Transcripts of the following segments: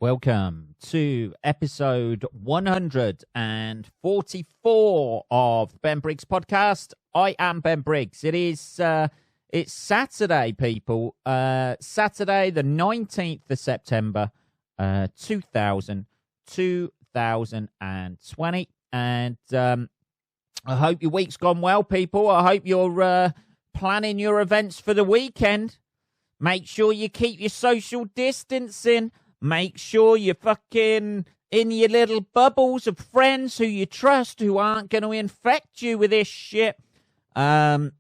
Welcome to episode 144 of the Ben Briggs podcast. I am Ben Briggs. It's Saturday, people. Saturday, the 19th of September, 2020. And I hope your week's gone well, people. I hope you're planning your events for the weekend. Make sure you keep your social distancing. Make sure you're fucking in your little bubbles of friends who you trust, who aren't going to infect you with this shit. I've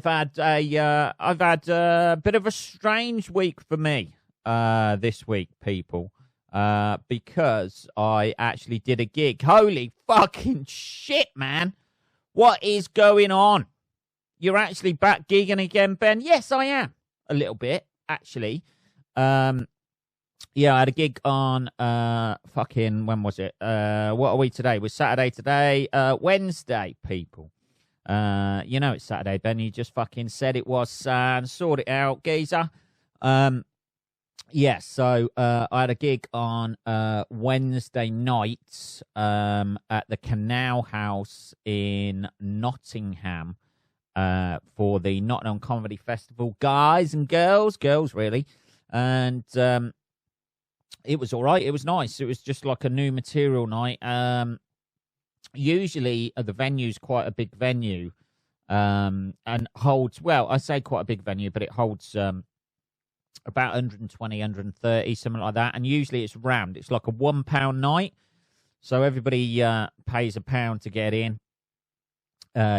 had a bit of a strange week for me this week, people, because I actually did a gig. Holy fucking shit, man! What is going on? You're actually back gigging again, Ben? Yes, I am. A little bit, actually. Yeah, I had a gig on when was it? What are we today? We're Saturday today. Wednesday, people. You know it's Saturday, Ben. You just fucking said it was, sort it out, geezer. Yeah, so I had a gig on Wednesday night at the Canal House in Nottingham for the Nottingham Comedy Festival. Guys and girls really. And it was all right. It was nice. It was just like a new material night. Usually the venue's quite a big venue and holds, well, I say quite a big venue, but it holds about 120, 130, something like that. And usually it's rammed. It's like a £1 night. So everybody pays £1 to get in,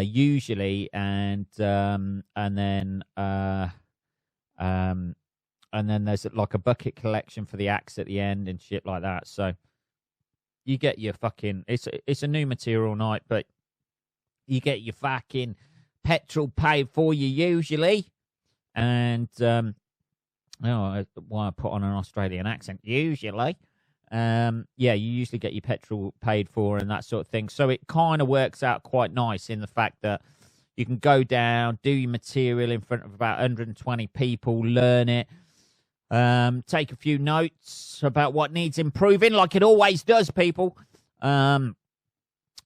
usually. And then there's like a bucket collection for the acts at the end and shit like that. So you get your fucking, it's a new material night, but you get your fucking petrol paid for you usually. And, why I put on an Australian accent, usually. Yeah, you usually get your petrol paid for and that sort of thing. So it kind of works out quite nice in the fact that you can go down, do your material in front of about 120 people, learn it. Take a few notes about what needs improving, like it always does, people. Or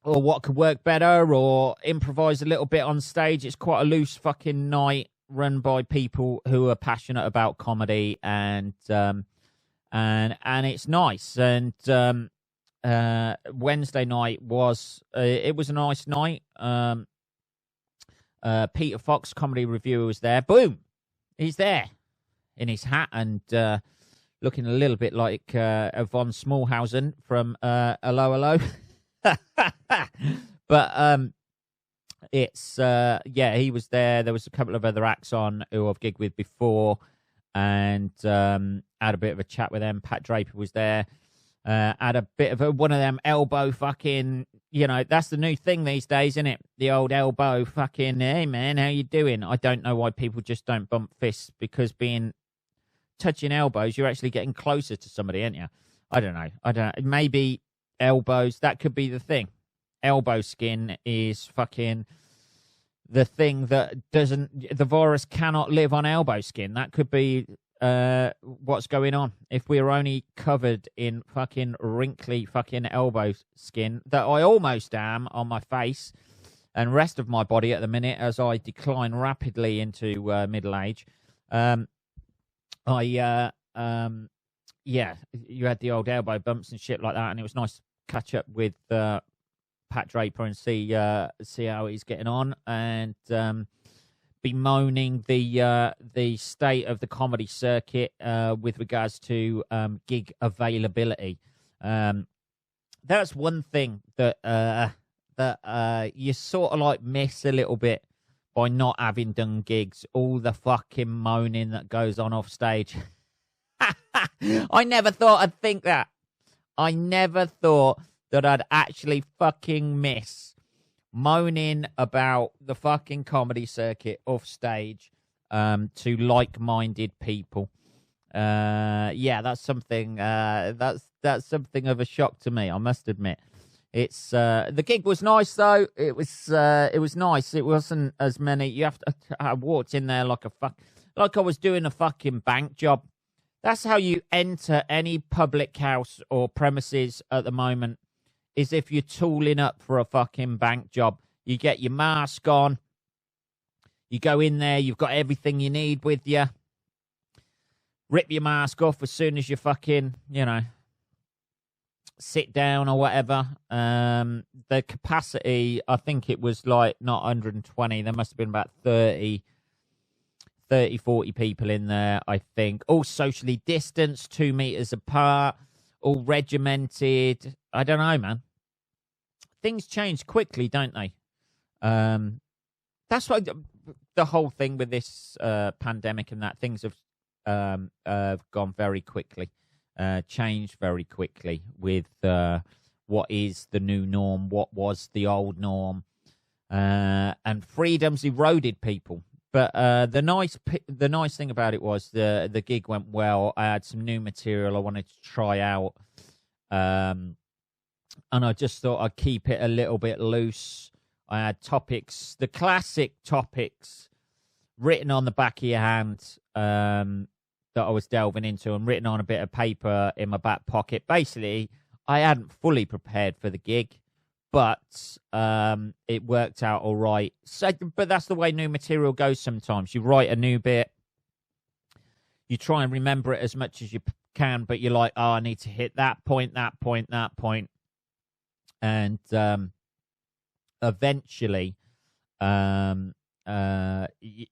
what could work better, or improvise a little bit on stage. It's quite a loose fucking night, run by people who are passionate about comedy, and it's nice. And Wednesday night was it was a nice night. Peter Fox, comedy reviewer, was there. Boom, he's there. In his hat and looking a little bit like von Smallhausen from Hello. But it's, he was there. There was a couple of other acts on who I've gigged with before, and had a bit of a chat with them. Pat Draper was there. Had a bit of one of them elbow fucking, that's the new thing these days, isn't it? The old elbow fucking, hey man, how you doing? I don't know why people just don't bump fists, because touching elbows, you're actually getting closer to somebody, aren't you? I don't know. Maybe elbows, that could be the thing. Elbow skin is fucking the thing that the virus cannot live on elbow skin. That could be what's going on. If we're only covered in fucking wrinkly fucking elbow skin, that I almost am on my face and rest of my body at the minute as I decline rapidly into middle age. You had the old elbow bumps and shit like that, and it was nice to catch up with Pat Draper and see how he's getting on, and bemoaning the state of the comedy circuit with regards to gig availability. That's one thing that you sort of like miss a little bit by not having done gigs. All the fucking moaning that goes on off stage. I never thought I'd think that. I never thought that I'd actually fucking miss moaning about the fucking comedy circuit off stage to like-minded people. That's something that's something of a shock to me, I must admit. It's the gig was nice though. It was nice. It wasn't as many. I walked in there like I was doing a fucking bank job. That's how you enter any public house or premises at the moment, is if you're tooling up for a fucking bank job. You get your mask on, you go in there, you've got everything you need with you. Rip your mask off as soon as you fucking, sit down or whatever. The capacity, I think it was like not 120. There must have been about 30, 40 people in there, I think. All socially distanced, 2 meters apart, all regimented. I don't know, man. Things change quickly, don't they? That's why the whole thing with this pandemic and that, things have gone very quickly, changed very quickly with what is the new norm, what was the old norm, and freedom's eroded people. But the nice thing about it was the gig went well. I had some new material I wanted to try out, and I just thought I'd keep it a little bit loose. I had topics, the classic topics, written on the back of your hand that I was delving into, and written on a bit of paper in my back pocket. Basically, I hadn't fully prepared for the gig, but it worked out all right. So, but that's the way new material goes sometimes. You write a new bit, you try and remember it as much as you can, but you're like, oh, I need to hit that point. And eventually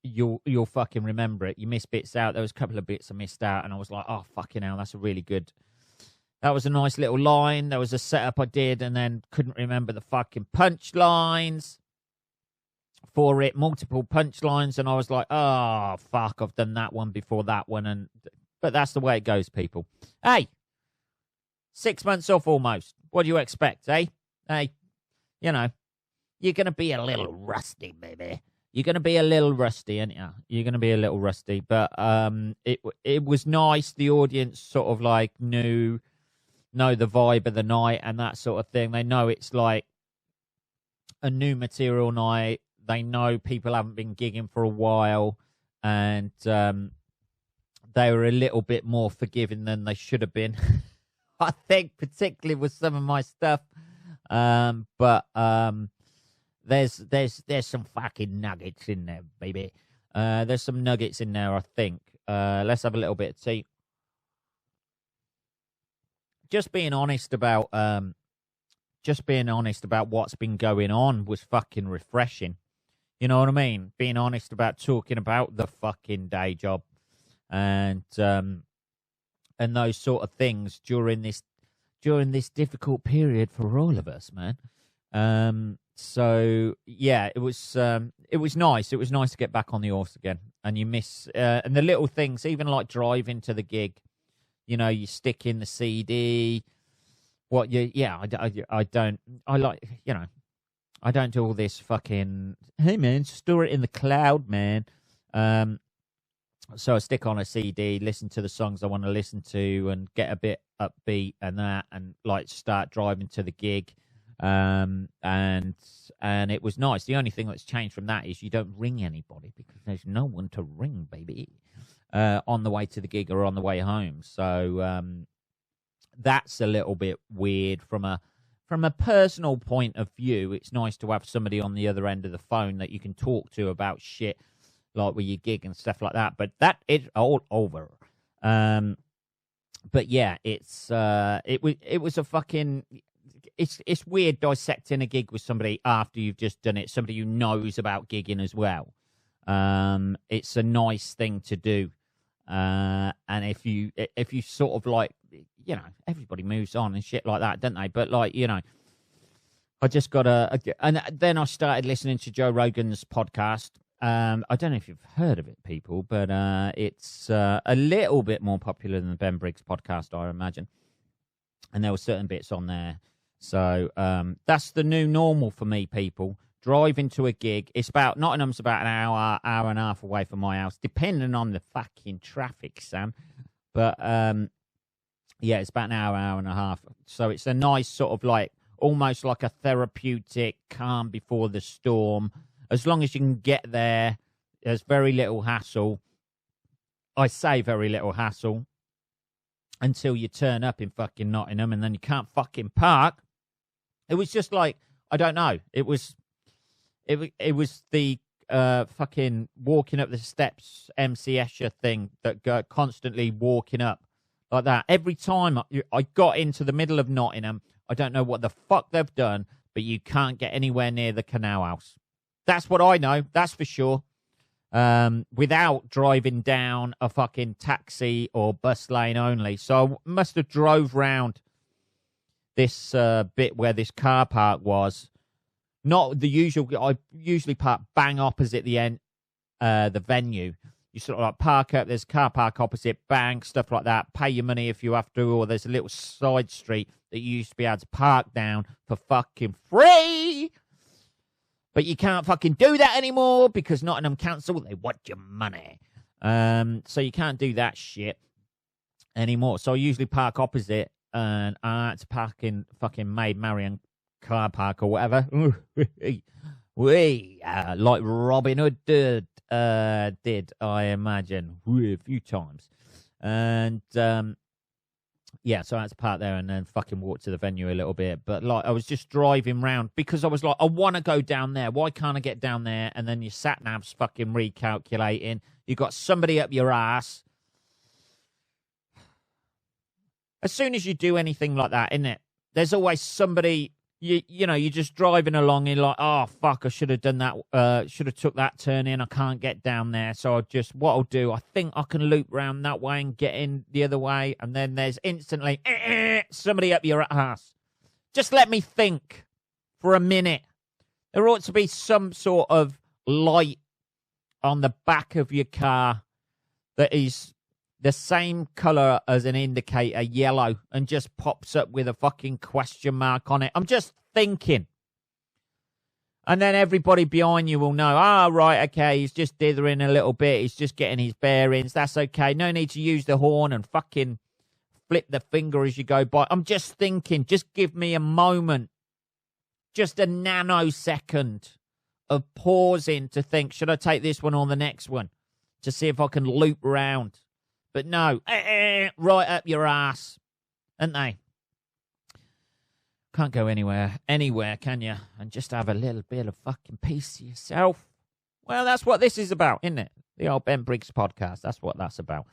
you'll fucking remember it. You miss bits out. There was a couple of bits I missed out, and I was like, oh, fucking hell, that was a nice little line. There was a setup I did and then couldn't remember the fucking punchlines for it, multiple punchlines, and I was like, oh, fuck, I've done that one before that one. But that's the way it goes, people. Hey, 6 months off almost. What do you expect, eh? Hey, you're going to be a little rusty, baby. You're going to be a little rusty, aren't you? You're going to be a little rusty. But it was nice. The audience sort of like know the vibe of the night and that sort of thing. They know it's like a new material night. They know people haven't been gigging for a while, and they were a little bit more forgiving than they should have been. I think, particularly with some of my stuff. But there's some fucking nuggets in there, baby. There's some nuggets in there, I think. Let's have a little bit of tea. Just being honest about what's been going on was fucking refreshing. You know what I mean? Being honest about talking about the fucking day job and those sort of things during this difficult period for all of us, man. So yeah, it was nice. It was nice to get back on the horse again, and you miss and the little things, even like driving to the gig. You stick in the CD. I don't do all this fucking, hey man, store it in the cloud, man. So I stick on a CD, listen to the songs I want to listen to, and get a bit upbeat and that, and like start driving to the gig. And it was nice. The only thing that's changed from that is you don't ring anybody because there's no one to ring, baby, on the way to the gig or on the way home. So that's a little bit weird from a personal point of view. It's nice to have somebody on the other end of the phone that you can talk to about shit, like with your gig and stuff like that. But that is all over. But yeah, it was a fucking. It's weird dissecting a gig with somebody after you've just done it, somebody who knows about gigging as well. It's a nice thing to do. And if you sort of like, everybody moves on and shit like that, don't they? But like, I just got and then I started listening to Joe Rogan's podcast. I don't know if you've heard of it, people, but it's a little bit more popular than the Ben Briggs podcast, I imagine. And there were certain bits on there. So that's the new normal for me, people. Driving to a gig. Nottingham's about an hour and a half away from my house, depending on the fucking traffic, Sam. But yeah, it's about an hour and a half. So it's a nice sort of like, almost like a therapeutic calm before the storm. As long as you can get there, there's very little hassle. I say very little hassle. until you turn up in fucking Nottingham, and then you can't fucking park. It was just like, I don't know. It was the fucking walking up the steps MC Escher thing that go constantly walking up like that. Every time I got into the middle of Nottingham, I don't know what the fuck they've done, but you can't get anywhere near the Canal House. That's what I know. That's for sure. Without driving down a fucking taxi or bus lane only. So I must have drove round this bit where this car park was. Not the usual. I usually park bang opposite the end, the venue. You sort of like park up. There's a car park opposite, bang, stuff like that. Pay your money if you have to, or there's a little side street that you used to be able to park down for fucking free. But you can't fucking do that anymore because Nottingham Council, they want your money. So you can't do that shit anymore. So I usually park opposite, and I had to park in fucking Maid Marian car park or whatever. Like Robin Hood did, I imagine, a few times. And yeah, so I had to park there and then fucking walk to the venue a little bit. But like, I was just driving round because I was like, I want to go down there. Why can't I get down there? And then your sat nav's fucking recalculating. You got somebody up your ass. As soon as you do anything like that, isn't it? There's always somebody. You know, you're just driving along and you're like, oh, fuck, I should have done that. Should have took that turn in. I can't get down there. So what I'll do, I think I can loop round that way and get in the other way. And then there's instantly somebody up your ass. Just let me think for a minute. There ought to be some sort of light on the back of your car that is the same colour as an indicator, yellow, and just pops up with a fucking question mark on it. I'm just thinking. And then everybody behind you will know, right, okay, he's just dithering a little bit. He's just getting his bearings. That's okay. No need to use the horn and fucking flip the finger as you go by. I'm just thinking, just give me a moment, just a nanosecond of pausing to think, should I take this one or the next one to see if I can loop round? But no, right up your ass, aren't they? Can't go anywhere, can you? And just have a little bit of fucking peace to yourself. Well, that's what this is about, isn't it? The old Ben Briggs podcast. That's what that's about.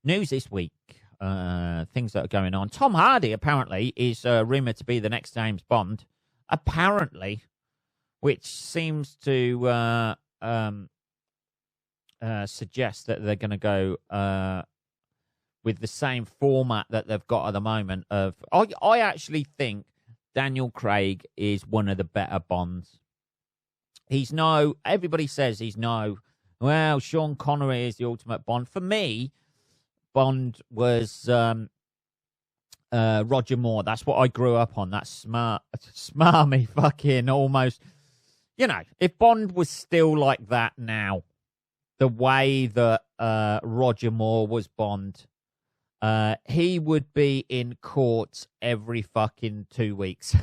News this week. Things that are going on. Tom Hardy apparently is rumoured to be the next James Bond. Apparently, which seems to suggest that they're going to go with the same format that they've got at the moment. I actually think Daniel Craig is one of the better Bonds. Everybody says he's well, Sean Connery is the ultimate Bond. For me, Bond was Roger Moore. That's what I grew up on. That smarmy fucking almost, if Bond was still like that now, the way that Roger Moore was Bond, he would be in court every fucking 2 weeks.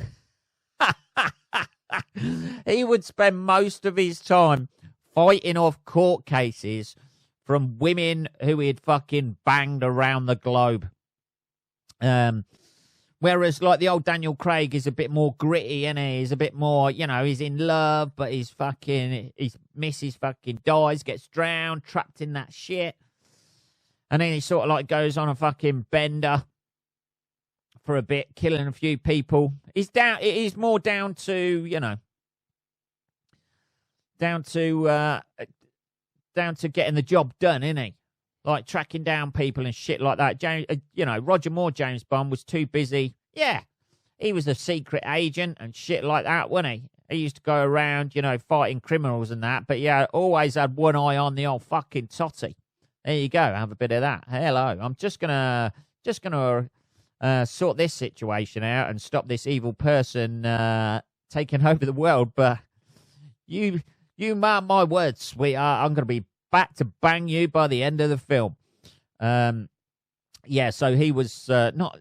He would spend most of his time fighting off court cases from women who he'd fucking banged around the globe. Whereas, like, the old Daniel Craig is a bit more gritty, and he's a bit more, he's in love, but his missus fucking dies, gets drowned, trapped in that shit. And then he sort of, like, goes on a fucking bender for a bit, killing a few people. It is more down to, down to getting the job done, isn't he? Like tracking down people and shit like that. Roger Moore, James Bond, was too busy. Yeah, he was a secret agent and shit like that, wasn't he? He used to go around, fighting criminals and that. But yeah, always had one eye on the old fucking totty. There you go. Have a bit of that. Hello. I'm just gonna sort this situation out and stop this evil person taking over the world. But you mark my words, sweetheart. I'm gonna be back to bang you by the end of the film. Yeah, so he was not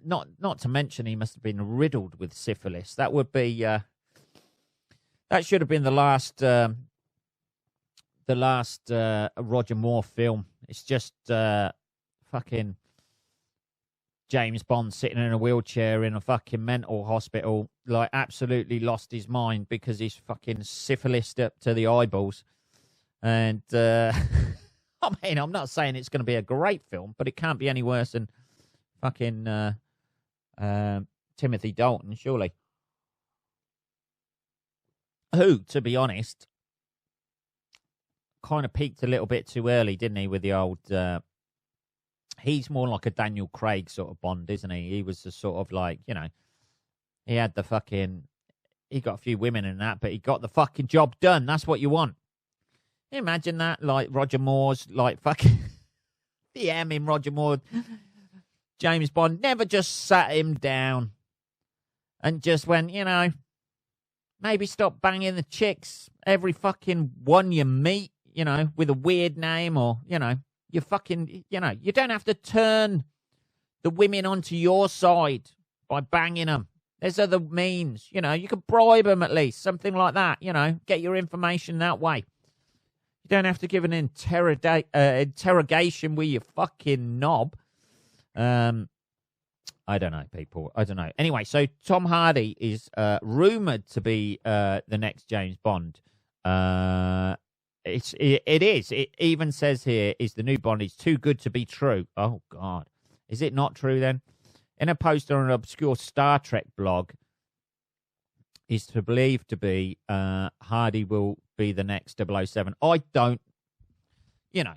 to mention he must have been riddled with syphilis. That would be that should have been the last Roger Moore film. It's just fucking James Bond sitting in a wheelchair in a fucking mental hospital, like absolutely lost his mind because he's fucking syphilis up to the eyeballs. And I mean, I'm not saying it's going to be a great film, but it can't be any worse than fucking Timothy Dalton, surely. Who, to be honest, kind of peaked a little bit too early, didn't he, with the old... he's more like a Daniel Craig sort of Bond, isn't he? He was the sort of like, you know, he had the fucking... He got a few women in that, but he got the fucking job done. That's what you want. Can you imagine that? Like Roger Moore's, like fucking... the M in Roger Moore. James Bond never just sat him down and just went, you know, maybe stop banging the chicks, every fucking one you meet, you know, with a weird name, or, you know, you fucking, you know, you don't have to turn the women onto your side by banging them. There's other means, you know, you could bribe them at least, something like that, you know, get your information that way. You don't have to give an interrogation with your fucking knob. I don't know, people. I don't know. Anyway, so Tom Hardy is rumored to be the next James Bond. It is. It even says here, is the new Bond is too good to be true. Oh, God. Is it not true, then? In a post on an obscure Star Trek blog, is to believe to be Hardy will be the next 007. I don't, you know,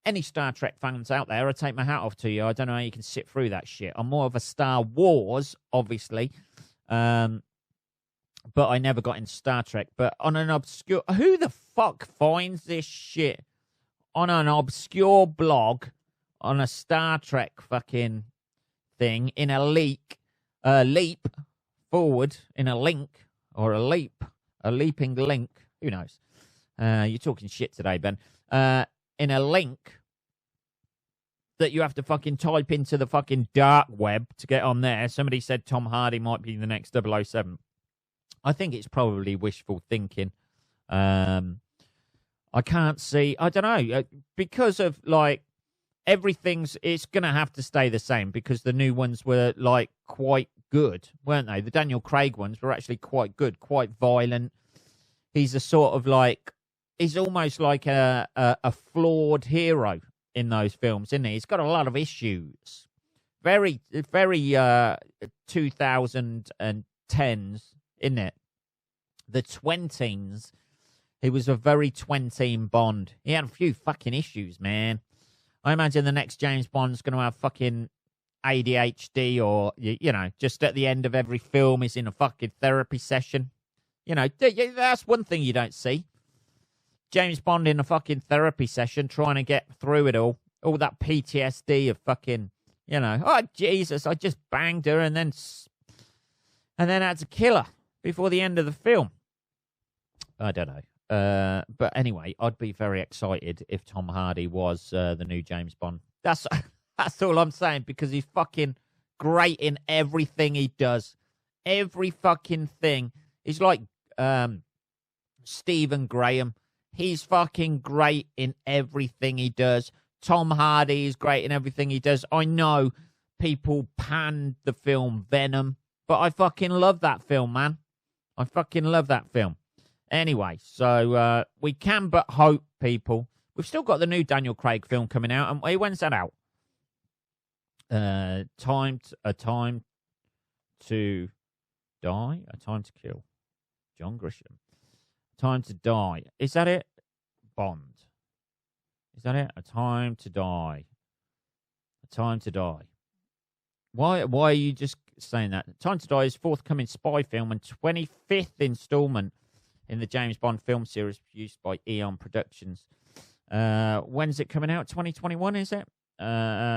any Star Trek fans out there, I take my hat off to you. I don't know how you can sit through that shit. I'm more of a Star Wars, obviously. But I never got into Star Trek. But on an obscure... Who the fuck finds this shit on an obscure blog on a Star Trek fucking thing in a leap forward in a link or a leaping link? Who knows? You're talking shit today, Ben. In a link that you have to fucking type into the fucking dark web to get on there. Somebody said Tom Hardy might be the next 007. I think it's probably wishful thinking. I can't see. I don't know. Because of, like, it's going to have to stay the same because the new ones were, like, quite good, weren't they? The Daniel Craig ones were actually quite good, quite violent. He's a sort of, like, he's almost like a flawed hero in those films, isn't he? He's got a lot of issues. Very 2010s, isn't it? The Twentines. He was a very Twentine Bond. He had a few fucking issues, man. I imagine the next James Bond's going to have fucking ADHD, or, you know, just at the end of every film he's in a fucking therapy session. You know, that's one thing you don't see. James Bond in a fucking therapy session trying to get through it all that PTSD of fucking, you know, oh, Jesus, I just banged her and then had to kill her before the end of the film. I don't know. But anyway, I'd be very excited if Tom Hardy was the new James Bond. That's all I'm saying, because he's fucking great in everything he does. Every fucking thing. He's like Stephen Graham. He's fucking great in everything he does. Tom Hardy is great in everything he does. I know people panned the film Venom, but I fucking love that film, man. I fucking love that film. Anyway, so we can but hope, people. We've still got the new Daniel Craig film coming out. And when's that out? A Time to Die? A Time to Kill. John Grisham. Time to Die. Is that it? Bond. Is that it? A Time to Die. A Time to Die. Why are you just saying that? Time to Die is forthcoming spy film and 25th installment in the James Bond film series produced by Eon Productions. When's it coming out? 2021, is it?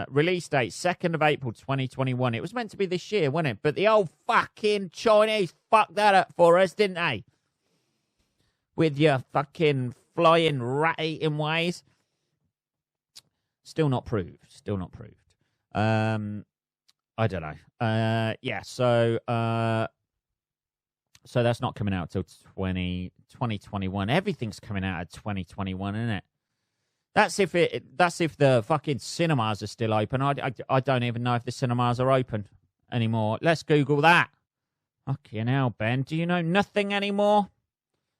Release date, 2nd of April, 2021. It was meant to be this year, wasn't it? But the old fucking Chinese fucked that up for us, didn't they? With your fucking flying rat-eating ways. Still not proved. I don't know. Yeah, so that's not coming out till 2021. Everything's coming out at 2021, isn't it? That's if the fucking cinemas are still open. I don't even know if the cinemas are open anymore. Let's Google that. Fucking hell, Ben. Do you know nothing anymore?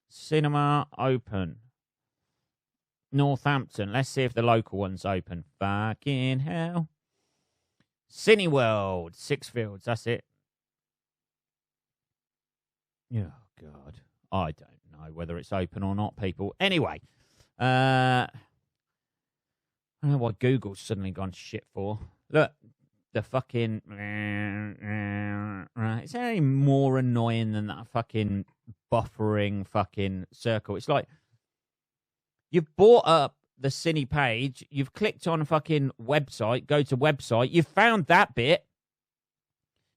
Cinema open. Northampton. Let's see if the local one's open. Fucking hell. Cineworld. Sixfields. That's it. Oh, God. I don't know whether it's open or not, people. Anyway. I don't know what Google's suddenly gone shit for. Look. The fucking... Is there any more annoying than that fucking buffering fucking circle? It's like... You've brought up the Cine page. You've clicked on a fucking website. Go to website. You found that bit.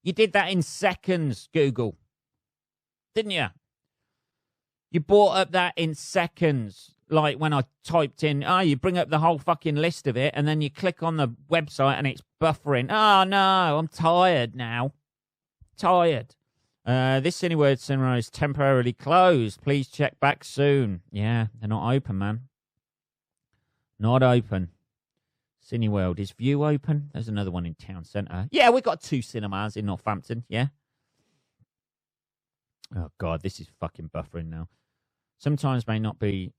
You did that in seconds, Google. Didn't you? You brought up that in seconds. Like when I typed in, you bring up the whole fucking list of it, and then you click on the website and it's buffering. Oh, no, I'm tired now. Tired. This Cineworld cinema is temporarily closed. Please check back soon. Yeah, they're not open, man. Not open. Cineworld. Is View open? There's another one in town centre. Yeah, we've got 2 cinemas in Northampton, yeah. Oh, God, this is fucking buffering now. Sometimes may not be...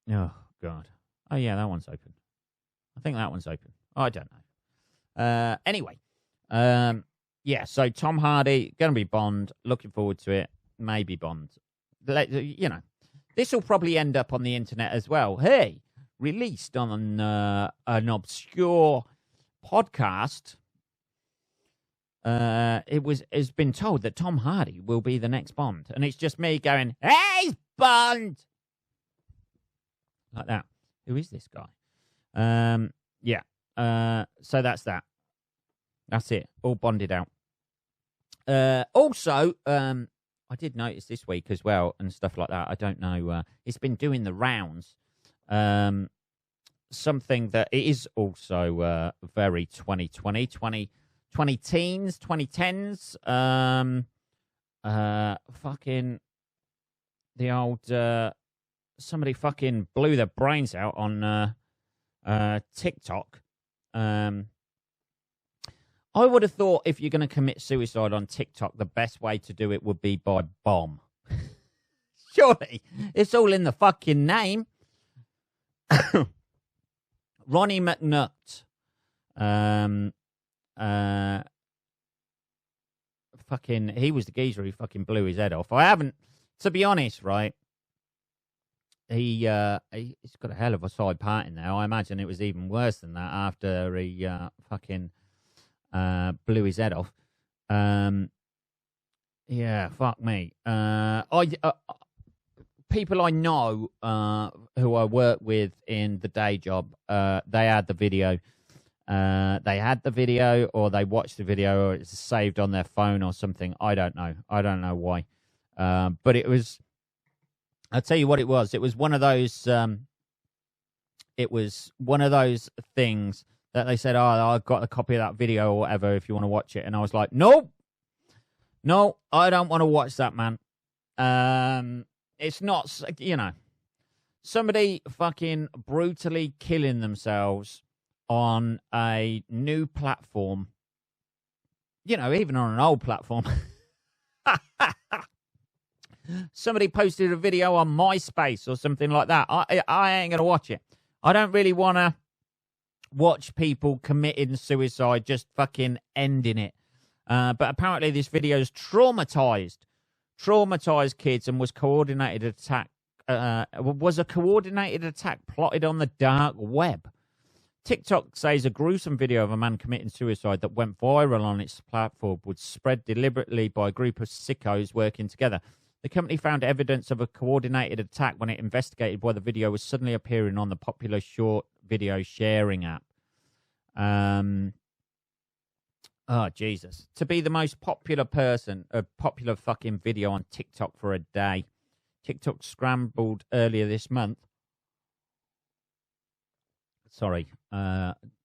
Oh, God. Oh, yeah, that one's open. I think that one's open. I don't know. Anyway. Yeah, so Tom Hardy, going to be Bond. Looking forward to it. Maybe Bond. You know, this will probably end up on the internet as well. Hey, released on an obscure podcast. It's been told that Tom Hardy will be the next Bond. And it's just me going, hey, Bond! Like that. Who is this guy? Yeah. So that's that. That's it. All bonded out. Also, I did notice this week as well and stuff like that. I don't know. It's been doing the rounds. Something that it is also very 2020, 20 teens, 2010s. Fucking the old... somebody fucking blew their brains out on TikTok. I would have thought if you're going to commit suicide on TikTok, the best way to do it would be by bomb. Surely. It's all in the fucking name. Ronnie McNutt. Fucking, he was the geezer who fucking blew his head off. I haven't, to be honest, right? He's got a hell of a side part in there. I imagine it was even worse than that after he fucking blew his head off. Yeah, fuck me. People I know who I work with in the day job, they had the video. They had the video, or they watched the video, or it's saved on their phone or something. I don't know. I don't know why. But it was. I'll tell you what it was. It was one of those. It was one of those things that they said, "Oh, I've got a copy of that video or whatever. If you want to watch it," and I was like, "No, no, I don't want to watch that, man. It's not, you know, somebody fucking brutally killing themselves on a new platform. You know, even on an old platform." Somebody posted a video on MySpace or something like that. I ain't going to watch it. I don't really want to watch people committing suicide, just fucking ending it. But apparently this video's traumatized kids and was a coordinated attack plotted on the dark web. TikTok says a gruesome video of a man committing suicide that went viral on its platform was spread deliberately by a group of sickos working together. The company found evidence of a coordinated attack when it investigated why the video was suddenly appearing on the popular short video sharing app. Oh, Jesus. To be the most popular fucking video on TikTok for a day. TikTok scrambled earlier this month. Sorry,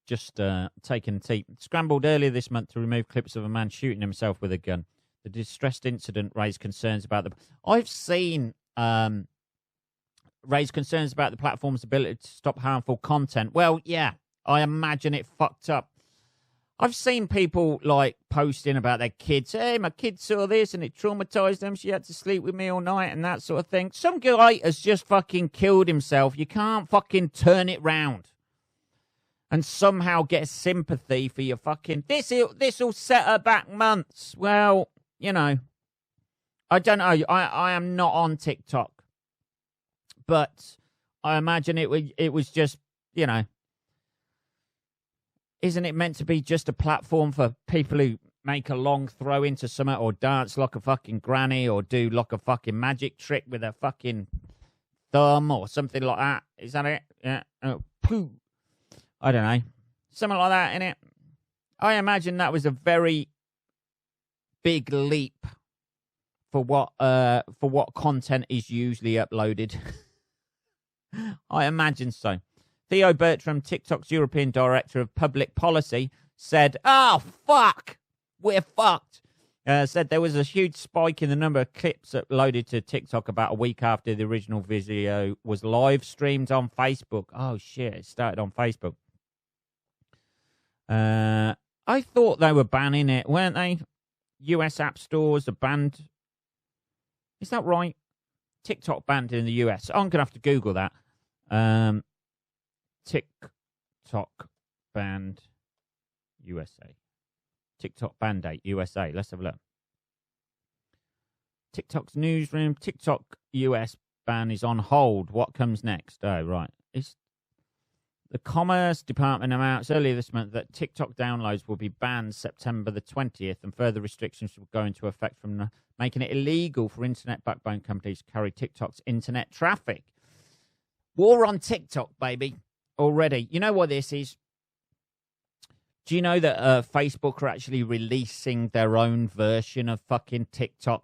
just taking a tea. Scrambled earlier this month to remove clips of a man shooting himself with a gun. The distressed incident raised concerns about the... I've seen raised concerns about the platform's ability to stop harmful content. Well, yeah, I imagine it fucked up. I've seen people like posting about their kids. Hey, my kid saw this and it traumatized them. She had to sleep with me all night and that sort of thing. Some guy has just fucking killed himself. You can't fucking turn it round and somehow get sympathy for your fucking... This'll set her back months. Well, you know, I don't know. I am not on TikTok. But I imagine it was just, you know... Isn't it meant to be just a platform for people who make a long throw into something or dance like a fucking granny or do like a fucking magic trick with a fucking thumb or something like that? Is that it? Yeah. Oh, poo. I don't know. Something like that, innit? I imagine that was a very big leap for what content is usually uploaded. I imagine so. Theo Bertram, TikTok's European Director of Public Policy, said, "Oh, fuck, we're fucked." Said there was a huge spike in the number of clips uploaded to TikTok about a week after the original video was live streamed on Facebook. Oh, shit, it started on Facebook. I thought they were banning it, weren't they? US app stores are banned. Is that right? TikTok banned in the US. I'm going to have to Google that. TikTok banned USA. TikTok Band-Aid USA. Let's have a look. TikTok's newsroom. TikTok US ban is on hold. What comes next? Oh, right. The Commerce Department announced earlier this month that TikTok downloads will be banned September the 20th, and further restrictions will go into effect from making it illegal for internet backbone companies to carry TikTok's internet traffic. War on TikTok, baby. Already. You know what this is? Do you know that Facebook are actually releasing their own version of fucking TikTok?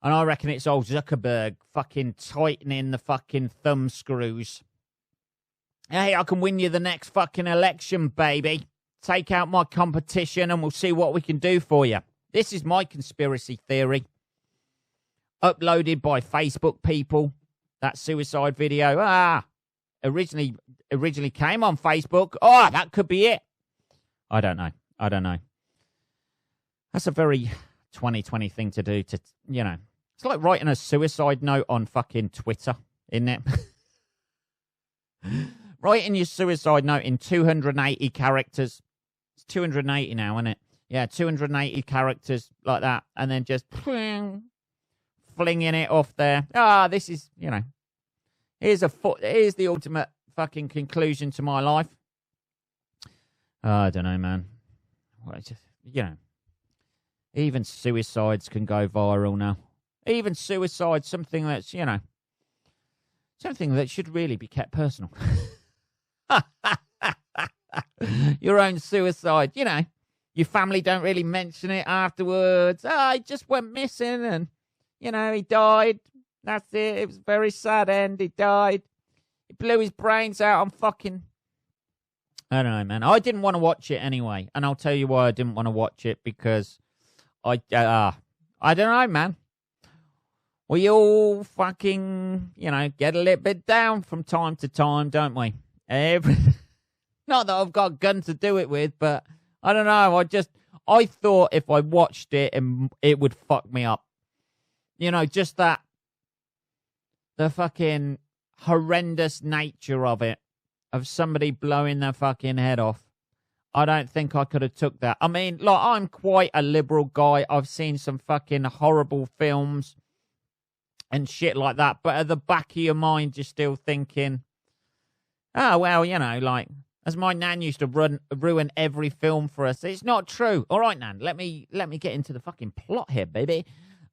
And I reckon it's old Zuckerberg fucking tightening the fucking thumb screws. Hey, I can win you the next fucking election, baby. Take out my competition and we'll see what we can do for you. This is my conspiracy theory. Uploaded by Facebook people. That suicide video. Originally came on Facebook. Oh, that could be it. I don't know. That's a very 2020 thing to do to, you know. It's like writing a suicide note on fucking Twitter, isn't it? Writing your suicide note in 280 characters. It's 280 now, isn't it? Yeah, 280 characters like that. And then just flinging it off there. This is, you know. Here's the ultimate fucking conclusion to my life. I don't know, man. Well, it's just, you know, even suicides can go viral now. Even suicide, something that's, you know, something that should really be kept personal. Your own suicide, you know, your family don't really mention it afterwards. He just went missing and, you know, he died. That's it. It was a very sad end. He died. He blew his brains out on fucking... I don't know, man. I didn't want to watch it anyway. And I'll tell you why I didn't want to watch it. Because I don't know, man. We all fucking, you know, get a little bit down from time to time, don't we? Not that I've got a gun to do it with, but I don't know. I thought if I watched it, it would fuck me up. You know, just that. The fucking horrendous nature of it. Of somebody blowing their fucking head off. I don't think I could have took that. I mean, like, I'm quite a liberal guy. I've seen some fucking horrible films and shit like that. But at the back of your mind, you're still thinking, oh, well, you know, like, as my nan used to ruin every film for us. It's not true. All right, Nan, let me get into the fucking plot here, baby.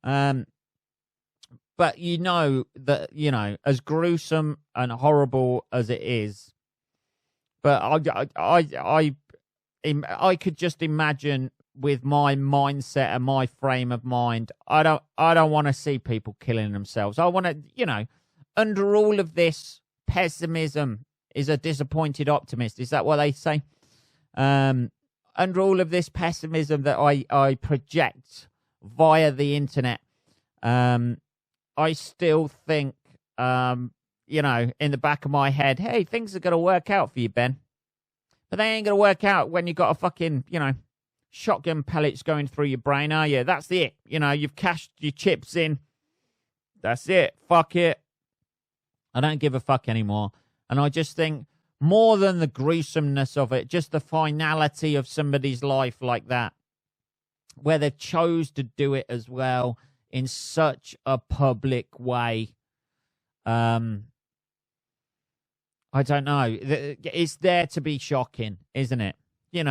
But you know that, you know, as gruesome and horrible as it is, but I could just imagine with my mindset and my frame of mind, I don't want to see people killing themselves. I want to, you know, under all of this, pessimism is a disappointed optimist. Is that what they say? Under all of this pessimism that I project via the internet, I still think in the back of my head, hey, things are going to work out for you, Ben. But they ain't going to work out when you got a fucking, shotgun pellets going through your brain, are you? That's it. You've cashed your chips in. That's it. Fuck it. I don't give a fuck anymore. And I just think more than the gruesomeness of it, just the finality of somebody's life like that, where they chose to do it as well in such a public way. I don't know. It's there to be shocking, isn't it? He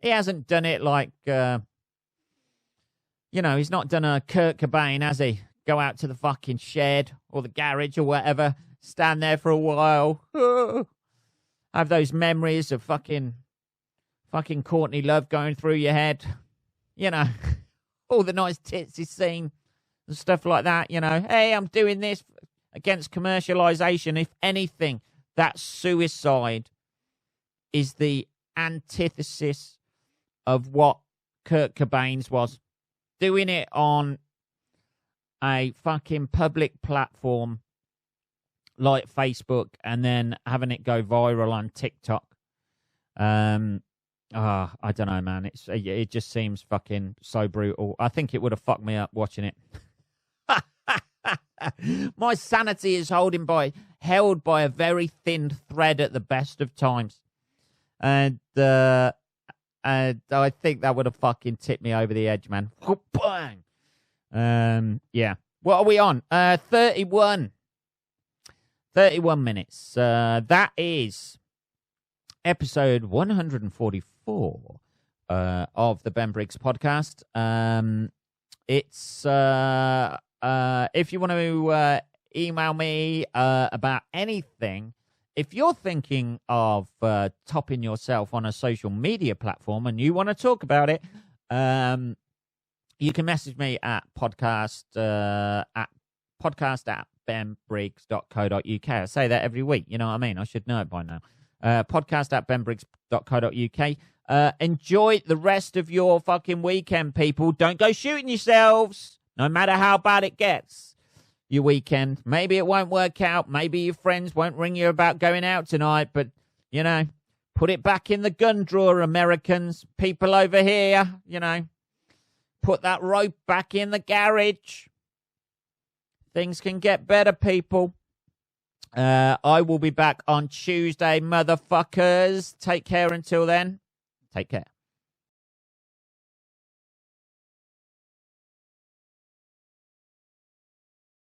hasn't done it like, he's not done a Kurt Cobain, has he? Go out to the fucking shed or the garage or whatever, stand there for a while, have those memories of fucking Courtney Love going through your head, all the nice tits he's seen and stuff like that, hey, I'm doing this against commercialization. If anything, that suicide is the antithesis of what Kurt Cobain's was. Doing it on a fucking public platform like Facebook and then having it go viral on TikTok. I don't know, man. It just seems fucking so brutal. I think it would have fucked me up watching it. My sanity is held by a very thin thread at the best of times. And I think that would have fucking tipped me over the edge, man. Bang! Yeah. What are we on? 31 minutes. That is episode 144 of the Ben Briggs podcast. It's if you want to email me about anything, if you're thinking of topping yourself on a social media platform and you want to talk about it, you can message me at podcast at benbriggs.co.uk. I say that every week. You know what I mean? I should know it by now. Podcast at benbriggs.co.uk. Enjoy the rest of your fucking weekend, people. Don't go shooting yourselves, no matter how bad it gets. Your weekend. Maybe it won't work out. Maybe your friends won't ring you about going out tonight, but, put it back in the gun drawer, Americans. People over here, put that rope back in the garage. Things can get better, people. I will be back on Tuesday, motherfuckers. Take care until then. Take care.